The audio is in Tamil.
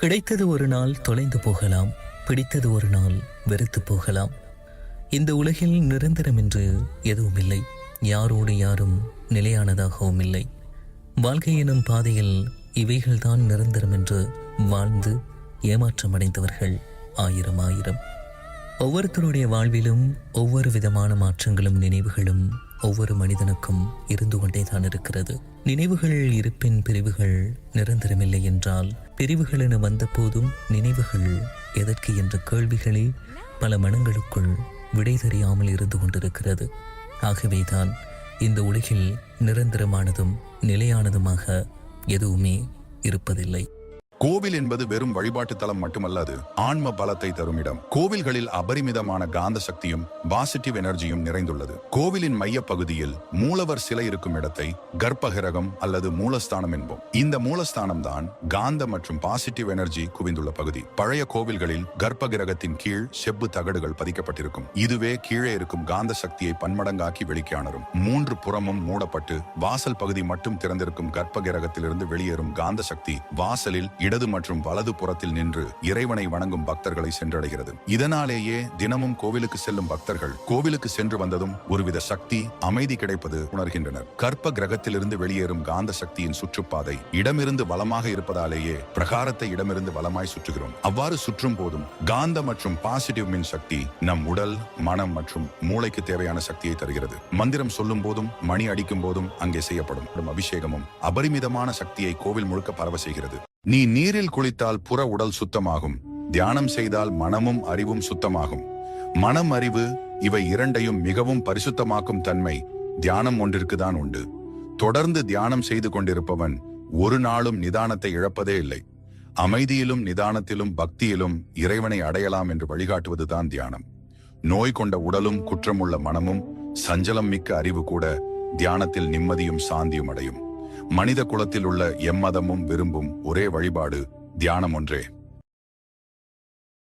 கிடைத்தது ஒரு நாள் தொலைந்து போகலாம், பிடித்தது ஒரு நாள் வெறுத்து போகலாம். இந்த உலகில் நிரந்தரம் என்று எதுவும் இல்லை. யாரோடு யாரும் நிலையானதாகவும் இல்லை. வாழ்க்கை எனும் பாதையில் இவைகள்தான் நிரந்தரம் என்று வாழ்ந்து ஏமாற்றமடைந்தவர்கள் ஆயிரம் ஆயிரம். ஒவ்வொருத்தருடைய வாழ்விலும் ஒவ்வொரு விதமான மாற்றங்களும் நினைவுகளும் ஒவ்வொரு மனிதனுக்கும் இருந்து கொண்டேதான் இருக்கிறது. நினைவுகள் இருப்பின் பிரிவுகள் நிரந்தரமில்லை என்றால், பிரிவுகள் என வந்த போதும் நினைவுகள் எதற்கு என்ற கேள்விகளே பல மனங்களுக்குள் விடை தெரியாமல் இருந்து கொண்டிருக்கிறது. ஆகவேதான் இந்த உலகில் நிரந்தரமானதும் நிலையானதுமாக எதுவுமே இருப்பதில்லை. கோவில் என்பது வெறும் வழிபாட்டு தலம் மட்டுமல்ல, அது ஆன்ம பலத்தை தரும் இடம். கோவில்களில் அபரிமிதமான காந்த சக்தியும் பாசிட்டிவ் எனர்ஜியும் நிறைந்துள்ளது. கோவிலின் மைய பகுதியில் மூலவர் சிலை இருக்கும் இடத்தை கர்ப்பகிரகம் அல்லது மூலஸ்தானம் என்போம். இந்த மூலஸ்தானம் தான் காந்த மற்றும் பாசிட்டிவ் எனர்ஜி குவிந்துள்ள பகுதி. பழைய கோவில்களில் கர்ப்பகிரகத்தின் கீழ் செப்பு தகடுகள் பதிக்கப்பட்டிருக்கும். இதுவே கீழே இருக்கும் காந்த சக்தியை பன்மடங்காக்கி வெளிக்கு அணரும். 3 புறமும் மூடப்பட்டு வாசல் பகுதி மட்டும் திறந்திருக்கும் கர்ப்பகிரகத்திலிருந்து வெளியேறும் காந்த சக்தி வாசலில் இடது மற்றும் வலது புறத்தில் நின்று இறைவனை வணங்கும் பக்தர்களை சென்றடைகிறது. இதனாலேயே தினமும் கோவிலுக்கு செல்லும் பக்தர்கள் கோவிலுக்கு சென்று வந்ததும் ஒருவித சக்தி, அமைதி கிடைப்பது உணர்கின்றனர். கர்ப்ப கிரகத்திலிருந்து வெளியேறும் காந்த சக்தியின் சுற்றுப்பாதை இடமிருந்து வலமாக இருப்பதாலேயே பிரகாரத்தை இடமிருந்து வலமாய் சுற்றுகிறோம். அவ்வாறு சுற்றும் போதும் காந்த மற்றும் பாசிட்டிவ் மின் சக்தி நம் உடல், மனம் மற்றும் மூளைக்கு தேவையான சக்தியை தருகிறது. மந்திரம் சொல்லும் போதும் மணி அடிக்கும் போதும் அங்கே செய்யப்படும் அபிஷேகமும் அபரிமிதமான சக்தியை கோவில் முழுக்க பரவ செய்கிறது. நீ நீரில் குளித்தால் புற உடல் சுத்தமாகும். தியானம் செய்தால் மனமும் அறிவும் சுத்தமாகும். மனம், அறிவு இவை இரண்டையும் மிகவும் பரிசுத்தமாக்கும் தன்மை தியானம் ஒன்றிற்குதான் உண்டு. தொடர்ந்து தியானம் செய்து கொண்டிருப்பவன் ஒரு நாளும் நிதானத்தை இழப்பதே இல்லை. அமைதியிலும் நிதானத்திலும் பக்தியிலும் இறைவனை அடையலாம் என்று வழிகாட்டுவதுதான் தியானம். நோய் கொண்ட உடலும் குற்றமுள்ள மனமும் சஞ்சலம் மிக்க அறிவு கூட தியானத்தில் நிம்மதியும் சாந்தியும் அடையும். மனித குலத்தில் உள்ள எம்மதமும் விரும்பும் ஒரே வழிபாடு தியானம் ஒன்றே.